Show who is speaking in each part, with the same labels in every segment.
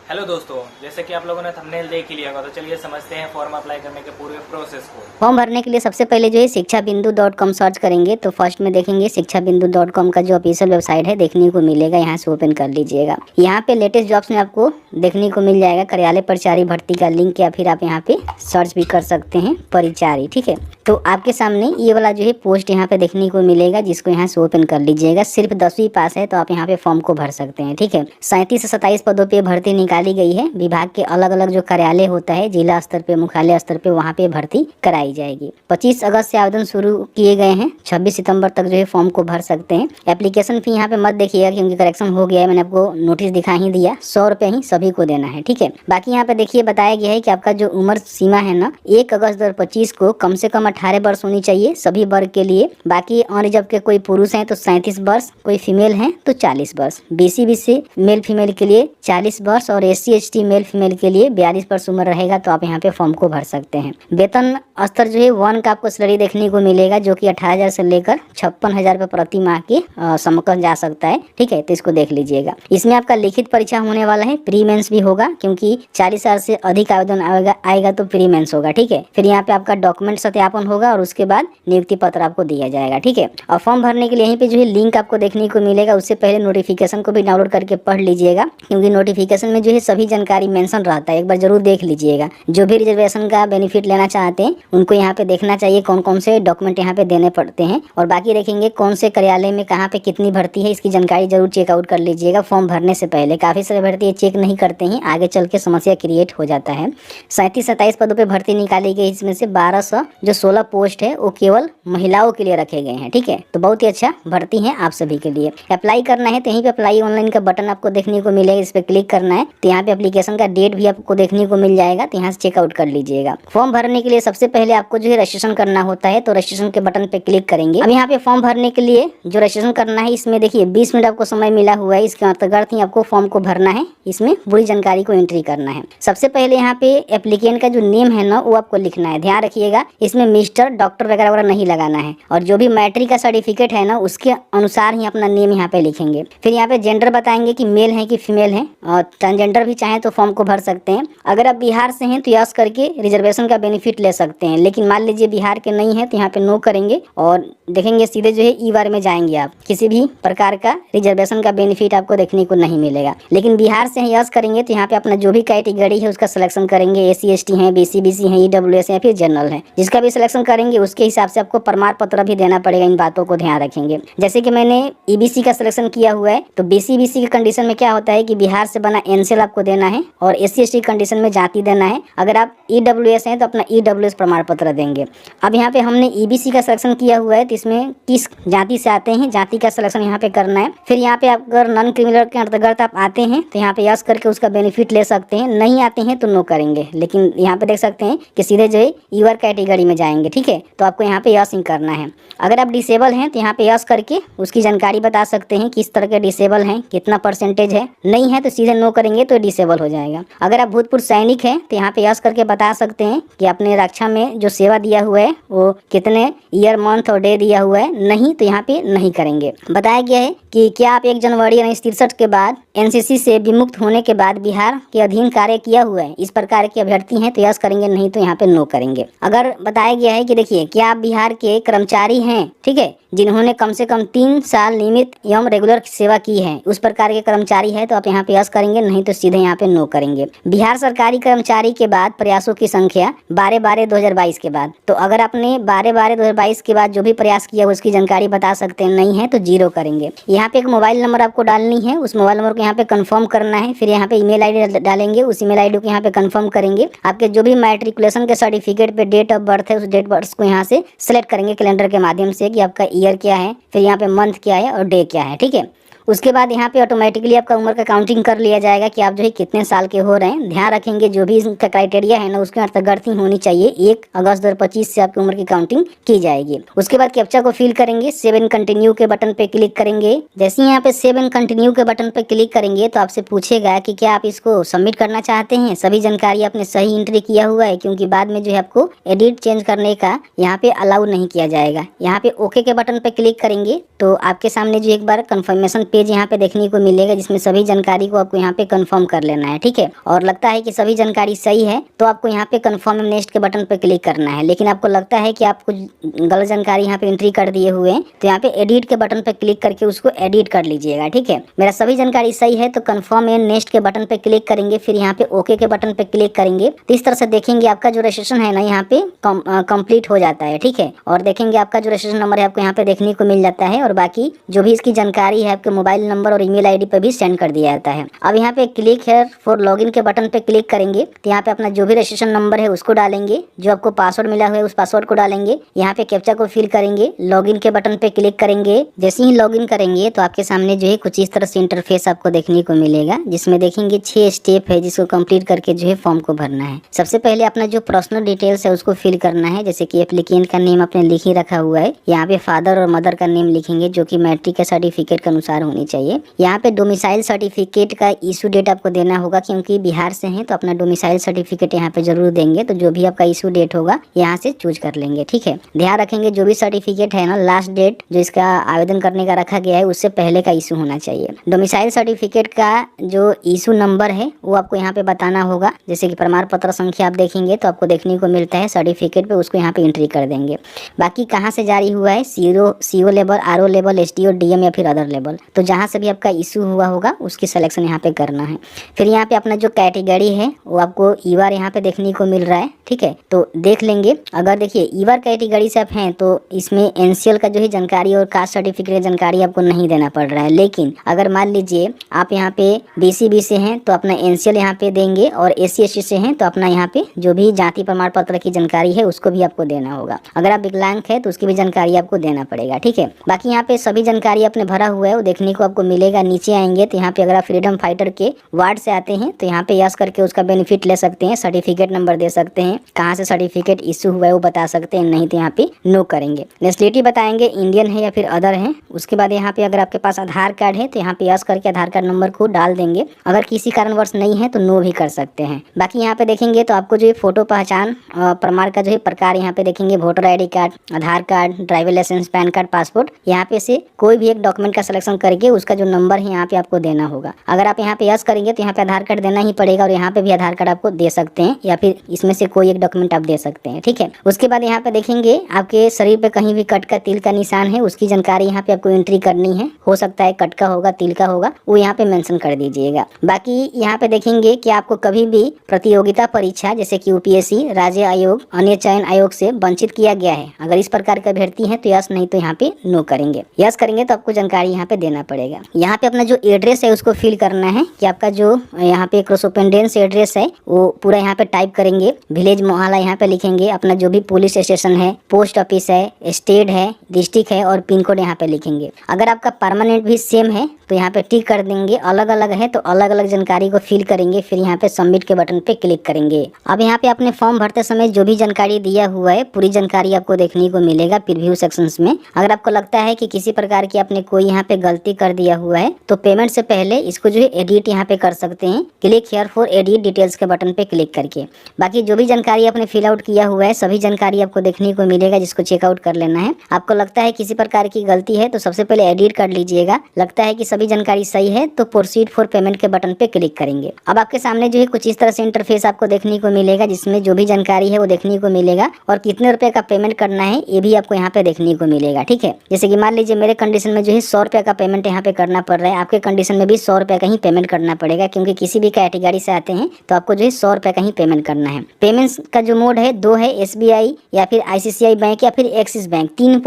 Speaker 1: Hello दोस्तों, जैसे कि आप लोगों ने थंबनेल देख ही लिया होगा, तो चलिए समझते हैं फॉर्म अप्लाई करने के पूरे प्रोसेस को।
Speaker 2: फॉर्म भरने के लिए सबसे पहले जो है शिक्षाबिंदु.com सर्च करेंगे तो फर्स्ट में देखेंगे शिक्षाबिंदु.com का जो ऑफिशियल वेबसाइट है देखने को मिलेगा। यहाँ से ओपन कर लीजिएगा। यहाँ पे लेटेस्ट जॉब्स में आपको देखने को मिल जाएगा कार्यालय परिचारी भर्ती का लिंक, या फिर आप यहाँ पे सर्च भी कर सकते हैं परिचारी। ठीक है, तो आपके सामने ये वाला जो है पोस्ट यहाँ पे देखने को मिलेगा, जिसको यहाँ से ओपन कर लीजिएगा। सिर्फ 10वीं पास है तो आप यहाँ पे फॉर्म को भर सकते हैं। ठीक है, 37 से 27 पदों पे भर्ती निकाली गई है। विभाग के अलग अलग जो कार्यालय होता है जिला स्तर पे, मुख्यालय स्तर पे, वहाँ पे भर्ती कराई जाएगी। 25 अगस्त से आवेदन शुरू किए गए हैं। 26 सितंबर तक जो है फॉर्म को भर सकते हैं। एप्लीकेशन फी यहाँ पे मत देखिएगा क्योंकि करेक्शन हो गया है, मैंने आपको नोटिस दिखा ही दिया। 100 रुपये ही सभी को देना है। ठीक है, बाकी यहाँ पे देखिए बताया गया है कि आपका जो उम्र सीमा है ना 1 अगस्त 2025 को कम से कम 18 वर्ष होनी चाहिए सभी वर्ग के लिए। बाकी अनरिजर्व के कोई पुरुष हैं तो 37 वर्ष, कोई फीमेल हैं तो 40 वर्ष, BC मेल फीमेल के लिए 40 वर्ष और SC/ST मेल फीमेल के लिए 42 वर्ष उम्र रहेगा। तो आप यहाँ पे फॉर्म को भर सकते हैं। वेतन स्तर जो है 1 का आपको सैलरी देखने को मिलेगा, जो कि 18,000 से लेकर 56,000 रुपये प्रति माह के समकक्ष जा सकता है। ठीक है, तो इसको देख लीजिएगा। इसमें आपका लिखित परीक्षा होने वाला है, प्री मेंस भी होगा, क्योंकि 40,000 से अधिक आवेदन आएगा तो प्री मेंस होगा। ठीक है, फिर यहाँ पे आपका डॉक्यूमेंट सत्यापन होगा और उसके बाद नियुक्ति पत्र आपको दिया जाएगा। ठीक है, और फॉर्म भरने के लिए यहीं पे जो है लिंक आपको देखने को मिलेगा। उससे पहले नोटिफिकेशन को भी डाउनलोड करके पढ़ लीजिएगा, क्योंकि नोटिफिकेशन में जो है सभी जानकारी मेंशन रहता है। एक बार जरूर देख लीजिएगा। जो भी रिजर्वेशन का बेनिफिट लेना चाहते हैं उनको यहाँ पे देखना चाहिए कौन कौन से डॉक्यूमेंट यहाँ पे देने पड़ते हैं, और बाकी देखेंगे कौन से कार्यालय में कहाँ पे कितनी भर्ती है, इसकी जानकारी जरूर चेकआउट कर लीजिएगा फॉर्म भरने से पहले। काफ़ी सारे भर्ती चेक नहीं करते हैं, आगे चल के समस्या क्रिएट हो जाता है। 37-27 पदों पर भर्ती निकाली गई, इसमें से 1200 जो 16 पोस्ट है वो केवल महिलाओं के लिए रखे गए हैं। ठीक है, तो बहुत ही अच्छा भर्ती है आप सभी के लिए। अप्लाई करना है तो यहीं पे अप्लाई ऑनलाइन का बटन आपको देखने को मिलेगा, इस पर क्लिक करना है। तो यहाँ पे एप्लीकेशन का डेट भी आपको देखने को मिल जाएगा, तो यहाँ से चेकआउट कर लीजिएगा। फॉर्म भरने के लिए सबसे पहले आपको जो है रजिस्ट्रेशन करना होता है, तो रजिस्ट्रेशन के बटन पे क्लिक करेंगे। अब यहाँ पे फॉर्म भरने के लिए जो रजिस्ट्रेशन करना है, इसमें देखिए 20 मिनट आपको समय मिला हुआ है। इसके अंतर्गत ही आपको फॉर्म को भरना है, इसमें पूरी जानकारी को एंट्री करना है। सबसे पहले यहाँ पे एप्लीकेंट का जो नेम है ना वो आपको लिखना है। ध्यान रखिएगा, इसमें मिस्टर, डॉक्टर वगैरह वगैरह नहीं लगाना है, और जो भी मैट्रिक का सर्टिफिकेट है ना उसके अनुसार ही अपना नेम यहाँ पे लिखेंगे। फिर यहाँ पे जेंडर बताएंगे कि मेल है कि फीमेल है, और ट्रांसजेंडर भी चाहें तो फॉर्म को भर सकते हैं। अगर आप बिहार से हैं तो यस करके रिजर्वेशन का बेनिफिट ले सकते हैं, लेकिन मान लीजिए बिहार के नहीं है तो यहाँ पे नो करेंगे और देखेंगे सीधे जो है ई-वार में जाएंगे। आप किसी भी प्रकार का रिजर्वेशन का बेनिफिट आपको देखने को नहीं मिलेगा। लेकिन बिहार से यस करेंगे तो यहाँ पे अपना जो भी कैटेगरी है उसका सिलेक्शन करेंगे। SC/ST है, BC है, EWS है, फिर जनरल है, जिसका भी सिलेक्शन करेंगे उसके हिसाब से आपको प्रमाण पत्र भी देना पड़ेगा। इन बातों को ध्यान रखेंगे। जैसे कि मैंने EBC का सिलेक्शन किया हुआ है, तो BC के कंडीशन में क्या होता है कि बिहार से बना NCL आपको देना है, और SC/ST कंडीशन में जाति देना है। अगर आप EWS हैं तो अपना EWS प्रमाण पत्र देंगे। अब यहाँ पे हमने EBC का सिलेक्शन किया हुआ है, तो इसमें किस जाति से आते हैं, जाति का सिलेक्शन यहाँ पे करना है। फिर यहाँ पे अगर नॉन क्रिमिनल के अंतर्गत आप आते हैं तो यहाँ पे यस करके उसका बेनिफिट ले सकते हैं, नहीं आते हैं तो नो करेंगे। लेकिन यहाँ पे देख सकते हैं कि सीधे जो है ई-वार कैटेगरी में जाएंगे। ठीक है, तो आपको यहाँ पे यस ही करना है। अगर आप डिसेबल हैं तो यहाँ पे यस करके उसकी जानकारी बता सकते हैं किस तरह के डिसेबल हैं, कितना परसेंटेज है। नहीं है तो सीधे नो करेंगे तो डिसेबल हो जाएगा। अगर आप भूतपूर्व सैनिक हैं तो यहाँ पे यस करके बता सकते हैं कि आपने रक्षा में जो सेवा दिया हुआ है वो कितने ईयर, मंथ और डे दिया हुआ है। नहीं तो यहाँ पे नहीं करेंगे। बताया गया है कि क्या आप 1 जनवरी 1963 के बाद NCC से विमुक्त होने के बाद बिहार के अधीन कार्य किया हुआ है, इस प्रकार के अभ्यर्थी हैं तो यस करेंगे, नहीं तो यहाँ पे नो करेंगे। अगर बताया गया है कि देखिए क्या आप बिहार के कर्मचारी हैं, ठीक है, जिन्होंने कम से कम 3 साल नियमित एवं रेगुलर सेवा की है, उस प्रकार के कर्मचारी है तो आप यहाँ पे यस करेंगे, नहीं तो सीधे यहाँ पे नो करेंगे। बिहार सरकारी कर्मचारी के बाद प्रयासों की संख्या 12/12/2022 के बाद, तो अगर आपने 12/12/2022 के बाद जो भी प्रयास किया उसकी जानकारी बता सकते हैं, नहीं है तो 0 करेंगे। यहाँ पे एक मोबाइल नंबर आपको डालनी है, उस मोबाइल नंबर को यहाँ पे कंफर्म करना है। फिर यहाँ पे ईमेल ID डालेंगे, उस ईमेल ID को यहाँ पे कंफर्म करेंगे। आपके जो भी मैट्रिकुलेशन के सर्टिफिकेट पे डेट ऑफ बर्थ है उस डेट बर्थ को यहाँ से सिलेक्ट करेंगे कैलेंडर के माध्यम से कि आपका ईयर क्या है, फिर यहाँ पे मंथ क्या है और डे क्या है। ठीक है, उसके बाद यहाँ पे ऑटोमेटिकली आपका उम्र का काउंटिंग कर लिया जाएगा कि आप जो है कितने साल के हो रहे हैं। ध्यान रखेंगे जो भी इसका क्राइटेरिया है ना उसके अंतर्गत ही होनी चाहिए। 1 अगस्त 2025 से आपकी उम्र की काउंटिंग की जाएगी। उसके बाद कैप्चा को फिल करेंगे, सेव एंड कंटिन्यू के बटन पे क्लिक करेंगे। जैसे ही यहाँ पे सेव एंड कंटिन्यू के बटन पे क्लिक करेंगे तो आपसे पूछेगा कि क्या आप इसको सबमिट करना चाहते हैं। सभी जानकारी आपने सही एंट्री किया हुआ है, क्योंकि बाद में जो है आपको एडिट चेंज करने का यहाँ पे अलाउ नहीं किया जाएगा। यहाँ पे ओके के बटन पे क्लिक करेंगे तो आपके सामने जो एक बार कंफर्मेशन पेज यहाँ पे देखने को मिलेगा, जिसमें सभी जानकारी को आपको यहाँ पे कंफर्म कर लेना है, ठीक है। और लगता है कि सभी जानकारी सही है तो आपको यहाँ पे कंफर्म नेक्स्ट के बटन पे क्लिक करना है। लेकिन आपको लगता है कि आप कुछ गलत जानकारी यहाँ पे एंट्री कर दिए हुए हैं तो यहाँ पे एडिट के बटन पे क्लिक करके उसको एडिट कर लीजिएगा, ठीक है। मेरा सभी जानकारी सही है तो कंफर्म एंड नेक्स्ट के बटन पे क्लिक करेंगे, फिर यहाँ पे ओके के बटन पे क्लिक करेंगे। तो इस तरह से देखेंगे आपका जो रजिस्ट्रेशन है ना यहाँ पे कंप्लीट हो जाता है, ठीक है। और देखेंगे आपका जो रजिस्ट्रेशन नंबर है आपको यहाँ पे देखने को मिल जाता है, और बाकी जो भी इसकी जानकारी है आपके मोबाइल नंबर और ईमेल आईडी पे भी सेंड कर दिया जाता है। अब यहाँ पे क्लिक हेयर फॉर लॉगिन के बटन पे क्लिक करेंगे तो यहाँ पे अपना जो भी रजिस्ट्रेशन नंबर है उसको डालेंगे, जो आपको पासवर्ड मिला हुआ है उस पासवर्ड को डालेंगे, यहाँ पे कैप्चा को फिल करेंगे, लॉगिन के बटन पे क्लिक करेंगे। जैसे ही लॉगिन करेंगे तो आपके सामने जो है कुछ इस तरह से इंटरफेस आपको देखने को मिलेगा, जिसमें देखेंगे 6 स्टेप है जिसको कंप्लीट करके जो है फॉर्म को भरना है। सबसे पहले अपना जो पर्सनल डिटेल्स है उसको फिल करना है, जैसे कि एप्लीकेंट का नेम आपने लिख ही रखा हुआ है, यहाँ पे फादर और मदर का नेम लिखेंगे जो कि मैट्रिक के सर्टिफिकेट के अनुसार होनी चाहिए। यहाँ पे डोमिसाइल सर्टिफिकेट का इशू डेट आपको देना होगा, क्योंकि बिहार से हैं तो अपना डोमिसाइल सर्टिफिकेट यहाँ पे जरूर देंगे। तो जो भी आपका इशू डेट होगा यहाँ से चूज कर लेंगे, ठीक है। ध्यान रखेंगे जो भी सर्टिफिकेट है ना, लास्ट डेट जो इसका आवेदन करने का रखा गया है उससे पहले का इशू होना चाहिए। डोमिसाइल सर्टिफिकेट का जो इशू नंबर है वो आपको यहाँ पे बताना होगा, जैसे कि प्रमाण पत्र संख्या आप देखेंगे तो आपको देखने को मिलता है सर्टिफिकेट पे, उसको यहाँ पे एंट्री कर देंगे। बाकी कहाँ से जारी हुआ है, CO level, RO level, SDO, DM या फिर अदर लेवल, तो जहाँ से भी आपका इशू हुआ होगा उसकी सिलेक्शन यहाँ पे करना है। फिर यहाँ पे अपना जो कैटेगरी है वो आपको ईवार यहाँ पे देखने को मिल रहा है, ठीक है। तो देख लेंगे, अगर देखिए ईवार कैटेगरी से आप हैं तो इसमें NCL का जो है जानकारी और कास्ट सर्टिफिकेट जानकारी आपको नहीं देना पड़ रहा है। लेकिन अगर मान लीजिए आप यहाँ पे BCB से हैं तो अपना NCL यहाँ पे देंगे, और SC ST से हैं तो अपना यहाँ पे जो भी जाति प्रमाण पत्र की जानकारी है उसको भी आपको देना होगा। अगर आप विकलांग है तो उसकी भी जानकारी आपको देना पड़ेगा, ठीक है। बाकी यहाँ पे सभी जानकारी आपने भरा हुआ है वो देखने को आपको मिलेगा। नीचे आएंगे तो यहाँ पे अगर आप फ्रीडम फाइटर के वार्ड से आते हैं तो यहाँ पे यस करके उसका बेनिफिट ले सकते हैं, सर्टिफिकेट नंबर दे सकते हैं, कहाँ से सर्टिफिकेट इशू हुआ है वो बता सकते हैं, नहीं तो यहाँ पे नो करेंगे। नेशनलिटी बताएंगे इंडियन है या फिर अदर है। उसके बाद यहाँ पे अगर आपके पास आधार कार्ड है तो यहाँ पे यस करके आधार कार्ड नंबर को डाल देंगे, अगर किसी कारणवश नहीं है तो नो भी कर सकते हैं। बाकी यहाँ पे देखेंगे तो आपको जो फोटो पहचान प्रमाण का जो है प्रकार यहाँ पे देखेंगे, voter ID card, Aadhaar card, driver licence, PAN card, passport, यहाँ पे से कोई भी एक डॉक्यूमेंट का सिलेक्शन करके उसका जो नंबर है यहाँ पे आपको देना होगा। अगर आप यहाँ पे यस करेंगे तो यहाँ पे आधार कार्ड देना ही पड़ेगा, और यहाँ पे भी आधार कार्ड आपको दे सकते हैं या फिर इसमें से कोई एक डॉक्यूमेंट आप दे सकते हैं, ठीक है। उसके बाद यहाँ पे देखेंगे आपके शरीर पे कहीं भी कट का, तिल का निशान है उसकी जानकारी यहाँ पे आपको एंट्री करनी है। हो सकता है कट का होगा, तिल का होगा, वो यहाँ पे मेंशन कर दीजिएगा। बाकी यहाँ पे देखेंगे कि आपको कभी भी प्रतियोगिता परीक्षा जैसे कि UPSC, राज्य आयोग, अन्य चयन आयोग से वंचित किया गया है, अगर इस प्रकार का अभ्यर्थी है तो यस, नहीं तो यहाँ पे नो करेंगे। यस करेंगे तो आपको जानकारी यहाँ पे देना पड़ेगा। यहाँ पे अपना जो एड्रेस है उसको फिल करना है कि आपका जो यहाँ पे क्रॉसपेंडेंस एड्रेस है वो पूरा यहाँ पे टाइप करेंगे, विलेज मोहल्ला यहाँ पे लिखेंगे, अपना जो भी पुलिस स्टेशन है, पोस्ट ऑफिस है, स्टेट है, डिस्ट्रिक्ट है और पिन कोड यहाँ पे लिखेंगे। अगर आपका परमानेंट भी सेम है तो यहाँ पे टिक कर देंगे, अलग अलग है तो अलग अलग जानकारी को फिल करेंगे, फिर यहाँ पे सबमिट के बटन पे क्लिक करेंगे। अब यहाँ पे अपने फॉर्म भरते समय जो भी जानकारी दिया हुआ है पूरी जानकारी आपको देखने को मिलेगा प्रीव्यू सेक्शंस में। अगर आपको लगता है कि किसी प्रकार की आपने कोई यहाँ पे गलती कर दिया हुआ है तो पेमेंट से पहले इसको जो है एडिट यहाँ पे कर सकते हैं, click here for edit details के बटन पे क्लिक करके। बाकी जो भी जानकारी आपने फिल आउट किया हुआ है सभी जानकारी आपको देखने को मिलेगा, जिसको चेकआउट कर लेना है। आपको लगता है किसी प्रकार की गलती है तो सबसे पहले एडिट कर लीजिएगा, लगता है कि सभी जानकारी सही है तो प्रोसीड फॉर पेमेंट के बटन पे क्लिक करेंगे। अब आपके सामने जो है कुछ इस तरह से इंटरफेस आपको देखने को मिलेगा, जिसमें जो भी जानकारी है वो देखने को मिलेगा, और कितने रुपए का पेमेंट करना है ये भी आपको यहाँ पे देखने को मिलेगा, ठीक है। जैसे कि मान लीजिए मेरे कंडीशन में जो है 100 रुपये का पेमेंट यहाँ पे करना पड़ रहा है, आपके कंडीशन में भी 100 रुपये का ही पेमेंट करना पड़ेगा, क्योंकि किसी भी कैटेगरी से आते हैं तो आपको जो है 100 रुपये का ही पेमेंट करना है। पेमेंट्स का जो मोड है 2 है, SBI या फिर ICICI बैंक या फिर एक्सिस बैंक, 3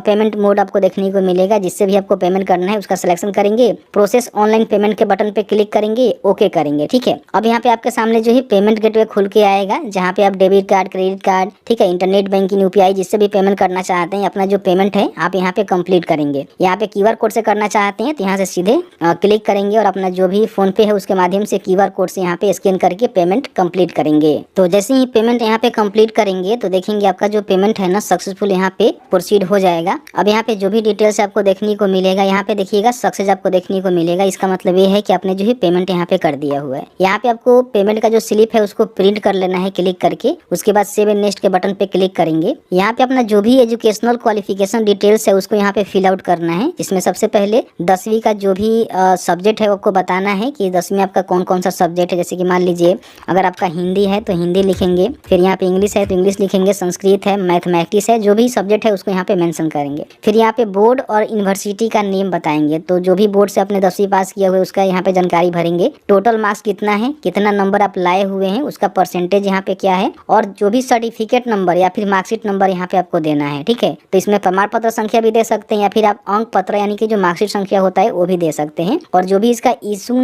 Speaker 2: पेमेंट मोड आपको देखने को मिलेगा, जिससे भी आपको पेमेंट करना है उसका सिलेक्शन करेंगे, प्रोसेस ऑनलाइन पेमेंट के बटन पे क्लिक करेंगे, ओके करेंगे, ठीक है। अब यहाँ पे आपके सामने जो है पेमेंट गेटवे खुल के आएगा, जहाँ पे आप डेबिट कार्ड, क्रेडिट कार्ड, ठीक है, इंटरनेट बैंकिंग, UPI जिससे भी पेमेंट करना चाहते हैं अपना जो पेमेंट है आप यहाँ पे कंप्लीट करेंगे। यहाँ पे QR कोड से करना चाहते हैं तो यहाँ से सीधे क्लिक करेंगे और अपना जो भी फोन पे है उसके माध्यम से QR कोड से यहाँ पे स्कैन करके पेमेंट कंप्लीट करेंगे। तो जैसे ही पेमेंट यहाँ पे कंप्लीट करेंगे तो देखेंगे आपका जो पेमेंट है ना सक्सेसफुल यहाँ पे प्रोसीड हो जाएगा। अब यहाँ पे जो भी डिटेल्स आपको देखने को मिलेगा, यहाँ पे देखिएगा सक्सेस आपको देखने को मिलेगा, इसका मतलब ये है कि आपने जो है पेमेंट यहाँ पे कर दिया हुआ है। यहाँ पे आपको पेमेंट का जो स्लिप है उसको प्रिंट कर लेना है क्लिक करके, उसके बाद सेव एंड नेक्स्ट के बटन पे क्लिक करेंगे। यहाँ पे अपना जो भी एजुकेशनल क्वालिफिकेशन डिटेल्स है उसको यहाँ पे फिल आउट करना है, जिसमें सबसे पहले 10वीं का जो भी सब्जेक्ट है वो आपको बताना है कि 10वीं में आपका कौन कौन सा सब्जेक्ट है। जैसे कि मान लीजिए अगर आपका हिंदी है तो हिंदी लिखेंगे, फिर यहाँ पे इंग्लिश है तो इंग्लिश लिखेंगे, संस्कृत है, मैथमेटिक्स है, जो भी सब्जेक्ट है उसको यहाँ पे मेंशन करेंगे। फिर यहाँ पे बोर्ड और यूनिवर्सिटी का नेम बताएंगे, तो जो भी बोर्ड से अपने 10वीं पास किया हुआ है उसका यहाँ पे जानकारी भरेंगे। टोटल मार्क्स कितना है, कितना नंबर आप लाए हुए हैं, उसका परसेंटेज यहाँ पे क्या है, और जो भी सर्टिफिकेट नंबर या फिर मार्कशीट नंबर यहाँ पे आपको देना है। ठीक है, तो इसमें प्रमाण पत्र संख्या भी दे सकते हैं या फिर आप अंक पत्र यानी कि जो मार्कशीट संख्या होता है वो भी दे सकते हैं। और जो भी इसका इशू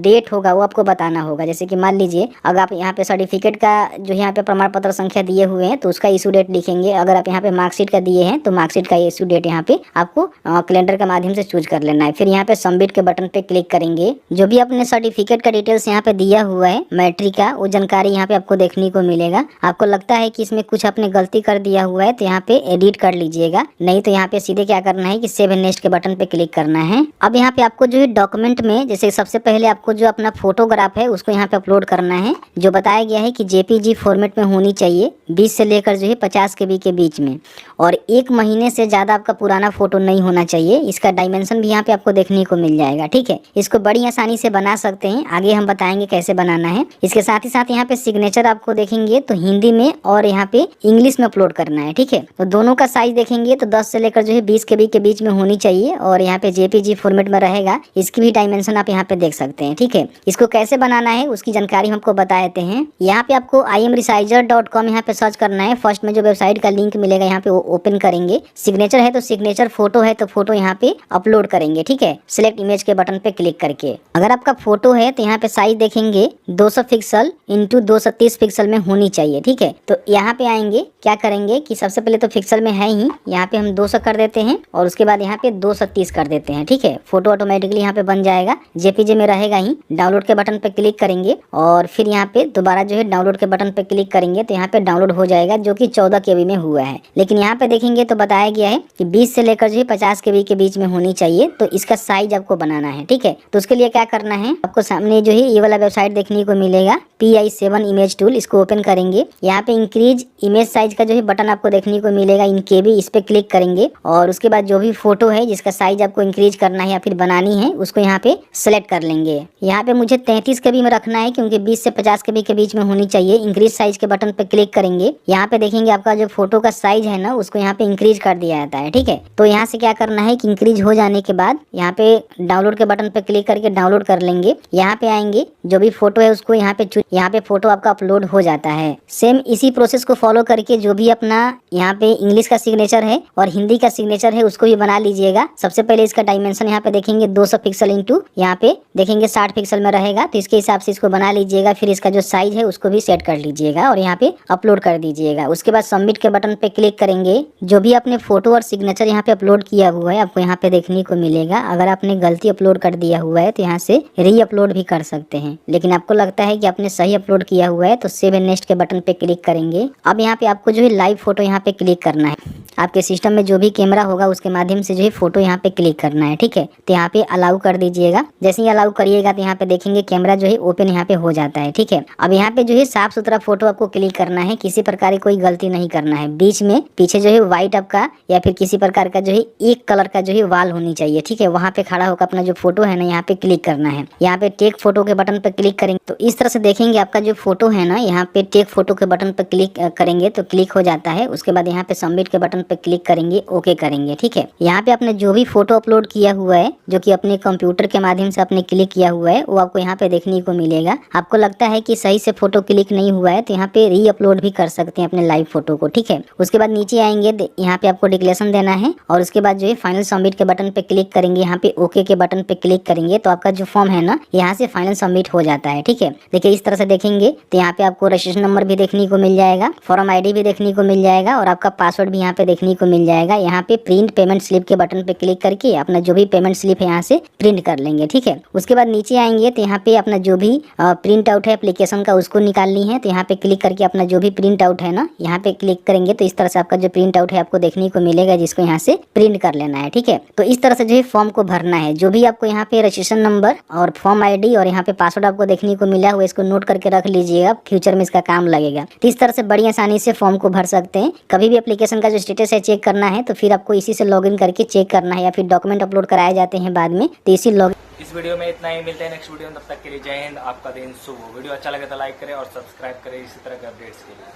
Speaker 2: डेट होगा वो आपको बताना होगा। जैसे कि मान लीजिए अगर आप यहाँ पे सर्टिफिकेट का जो यहाँ पे प्रमाण पत्र संख्या दिए हुए हैं तो उसका इशू डेट लिखेंगे। अगर आप यहाँ पे मार्कशीट का दिए हैं तो मार्कशीट का इशू डेट यहाँ पे आपको कैलेंडर के माध्यम से चूज कर लेना है। फिर यहाँ पे सबमिट के बटन पे क्लिक करेंगे। जो भी अपने सर्टिफिकेट का डिटेल्स यहाँ पे दिया हुआ है मैट्रिक का, वो जानकारी यहाँ पे आपको देखने को मिलेगा। आपको लगता है कि इसमें कुछ आपने गलती कर दिया हुआ है तो यहाँ पे एडिट कर लीजिएगा, नहीं तो यहाँ पे सीधे क्या करना है कि सेव एंड नेक्स्ट के बटन पे क्लिक करना है। अब यहाँ पे आपको जो है डॉक्यूमेंट में जैसे सबसे पहले आपको जो अपना फोटोग्राफ है उसको यहाँ पे अपलोड करना है। जो बताया गया है कि जेपीजी फॉर्मेट में होनी चाहिए, 20 से लेकर जो है 50 KB के बीच में, और 1 महीने से ज्यादा आपका पुराना फोटो नहीं होना चाहिए। इसका डायमेंशन भी यहाँ पे आपको देखने को मिल जाएगा। ठीक है, इसको बड़ी आसानी से बना सकते हैं, आगे हम बताएंगे कैसे बनाना है। इसके साथ ही साथ यहाँ पे सिग्नेचर आपको देखेंगे तो हिंदी में और यहाँ पे इंग्लिश में अपलोड करना है। ठीक है, तो दोनों का साइज देखेंगे तो 10 से लेकर जो है 20 KB के बीच में होनी चाहिए, और यहाँ पे जेपीजी फॉर्मेट में रहेगा। इसकी भी डायमेंशन आप यहाँ पे देख सकते हैं। ठीक है, इसको कैसे बनाना है उसकी जानकारी हमको बता देते हैं। यहाँ पे आपको imresearcher.com यहाँ पे सर्च करना है। फर्स्ट में जो वेबसाइट का लिंक मिलेगा यहाँ पे वो ओपन करेंगे। सिग्नेचर है तो सिग्नेचर, फोटो है तो फोटो यहाँ पे अपलोड करेंगे। ठीक है, सिलेक्ट इमेज के बटन पे क्लिक करके अगर आपका फोटो है तो यहाँ पे साइज देखेंगे 200 पिक्सल इंटू 230 पिक्सल में होनी चाहिए। ठीक है, तो यहाँ पे आएंगे, क्या करेंगे कि सबसे पहले तो पिक्सल में है ही, यहाँ पे हम 200 कर देते हैं और उसके बाद यहाँ पे 230 कर देते हैं। ठीक है, फोटो ऑटोमेटिकली यहाँ पे बन जाएगा, जेपीजी में रहेगा ही। डाउनलोड के बटन पे क्लिक करेंगे और फिर यहाँ पे दोबारा जो है डाउनलोड के बटन पे क्लिक करेंगे तो यहाँ पे डाउनलोड हो जाएगा, जो कि 14 KB में हुआ है। लेकिन यहाँ पे देखेंगे तो बताया गया है कि 20 से लेकर जो है 50 KB के बीच में होनी चाहिए, तो इसका साइज आपको बनाना है। ठीक है, तो उसके लिए क्या करना है, आपको सामने जो है ये वाला वेबसाइट देखने को मिलेगा, PI7 इमेज टूल। इसको ओपन करेंगे। यहाँ पे इंक्रीज इमेज साइज का जो है बटन आपको देखने को मिलेगा इन KB, इस पे क्लिक करेंगे और उसके बाद जो भी फोटो है जिसका साइज आपको इंक्रीज करना है या फिर बनानी है उसको यहाँ पे सेलेक्ट कर लेंगे। यहाँ पे मुझे 33 KB में रखना है क्योंकि 20 से 50 KB के बीच में होनी चाहिए। इंक्रीज साइज के बटन पे क्लिक करेंगे। यहाँ पे देखेंगे आपका जो फोटो का साइज है ना उसको यहाँ पे इंक्रीज कर दिया जाता है। ठीक है, तो यहाँ से क्या करना है कि इंक्रीज हो जाने के बाद यहाँ पे डाउनलोड के बटन पे क्लिक करके डाउनलोड कर लेंगे। यहाँ पे आएंगे, जो भी फोटो है उसको यहाँ पे यहाँ पे फोटो आपका अपलोड हो जाता है। सेम इसी प्रोसेस को फॉलो करके जो भी अपना यहाँ पे इंग्लिश का सिग्नेचर है और हिंदी का सिग्नेचर है उसको भी बना लीजिएगा। सबसे पहले इसका डायमेंशन यहाँ पे देखेंगे 200 पिक्सल इंटू यहाँ पे देखेंगे 60 पिक्सल में रहेगा, तो इसके हिसाब से इसको बना लीजिएगा। फिर इसका जो साइज है उसको भी सेट कर लीजिएगा और यहाँ पे अपलोड कर दीजिएगा। उसके बाद सबमिट के बटन पे क्लिक करेंगे। जो भी आपने फोटो और सिग्नेचर यहाँ पे अपलोड किया हुआ है आपको यहाँ पे देखने को मिलेगा। अगर आपने गलती अपलोड कर दिया हुआ है तो यहाँ से री अपलोड भी कर सकते हैं, लेकिन आपको लगता है कि आपने सही अपलोड किया हुआ है तो सेव एंड नेक्स्ट के बटन पे क्लिक करेंगे। अब यहाँ पे आपको जो है लाइव फोटो यहाँ पे क्लिक करना है। आपके सिस्टम में जो भी कैमरा होगा उसके माध्यम से जो है फोटो यहाँ पे क्लिक करना है। ठीक है, तो यहाँ पे अलाउ कर दीजिएगा। जैसे ही अलाउ करिएगा तो यहाँ पे देखेंगे कैमरा जो है ओपन यहाँ पे हो जाता है। ठीक है, अब यहाँ पे जो है साफ सुथरा फोटो आपको क्लिक करना है, किसी प्रकार की कोई गलती नहीं करना है। बीच में पीछे जो है व्हाइट आपका या फिर किसी प्रकार का जो है एक कलर का जो है वाल होनी चाहिए। ठीक है, वहाँ पे खड़ा होकर अपना जो फोटो है ना यहाँ पे क्लिक करना है। यहाँ पे टेक फोटो के बटन पे क्लिक करेंगे तो इस तरह से देखेंगे आपका जो फोटो है ना यहाँ पे टेक फोटो के बटन पे क्लिक करेंगे तो क्लिक हो जाता है। उसके बाद यहाँ पे सबमिट के बटन पे क्लिक करेंगे, ओके करेंगे। ठीक है, यहाँ पे आपने जो भी फोटो अपलोड किया हुआ है जो कि अपने कंप्यूटर के माध्यम से आपने क्लिक किया हुआ है वो आपको यहाँ पे देखने को मिलेगा। आपको लगता है कि सही से फोटो क्लिक नहीं हुआ है तो यहाँ पे री अपलोड भी कर सकते हैं अपने लाइव फोटो को। ठीक है, उसके बाद नीचे आएंगे, यहाँ पे आपको डिक्लेरेशन देना है और उसके बाद जो है फाइनल सबमिट के बटन पे क्लिक करेंगे। यहाँ पे ओके के बटन पे क्लिक करेंगे तो आपका जो फॉर्म है ना यहाँ से फाइनल सबमिट हो जाता है। ठीक है, देखिए इस तरह से देखेंगे तो यहाँ पे आपको रजिस्ट्रेशन नंबर भी देखने को मिल जाएगा, फॉर्म ID भी देखने को मिल जाएगा और आपका पासवर्ड भी यहाँ पे देखने को मिल जाएगा। यहाँ पे प्रिंट पेमेंट स्लिप के बटन पे क्लिक करके अपना जो भी पेमेंट स्लिप है यहाँ से प्रिंट कर लेंगे। ठीक है, उसके बाद नीचे आएंगे तो यहाँ पे अपना जो भी प्रिंट आउट है एप्लीकेशन का उसको निकालनी है तो यहाँ पे क्लिक करके अपना जो भी प्रिंट आउट है ना यहाँ पे क्लिक करेंगे तो इस तरह से आपका जो प्रिंट आउट है आपको देखने को मिलेगा, जिसको यहाँ से प्रिंट कर लेना है। ठीक है, तो इस तरह से जो है फॉर्म को भरना है। जो भी आपको यहाँ पे रजिस्ट्रेशन नंबर और फॉर्म ID और यहाँ पे पासवर्ड आपको देखने को मिला हुआ इसको नोट करके रख लीजिएगा, फ्यूचर में इसका काम लगेगा। तो इस तरह से बड़ी आसानी से फॉर्म को भर सकते हैं। कभी भी एप्लीकेशन का जो स्टेटस है चेक करना है तो फिर आपको इसी से लॉगिन करके चेक करना है, या फिर डॉक्यूमेंट डॉक्यूमेंट अपलोड कराए जाते हैं बाद में, तो इसी लॉग
Speaker 1: इस वीडियो में इतना ही, मिलते हैं नेक्स्ट वीडियो में, तब तक के लिए जय हिंद। आपका दिन शुभ हो। वीडियो अच्छा लगे तो लाइक करें और सब्सक्राइब करें इसी तरह के अपडेट्स के लिए।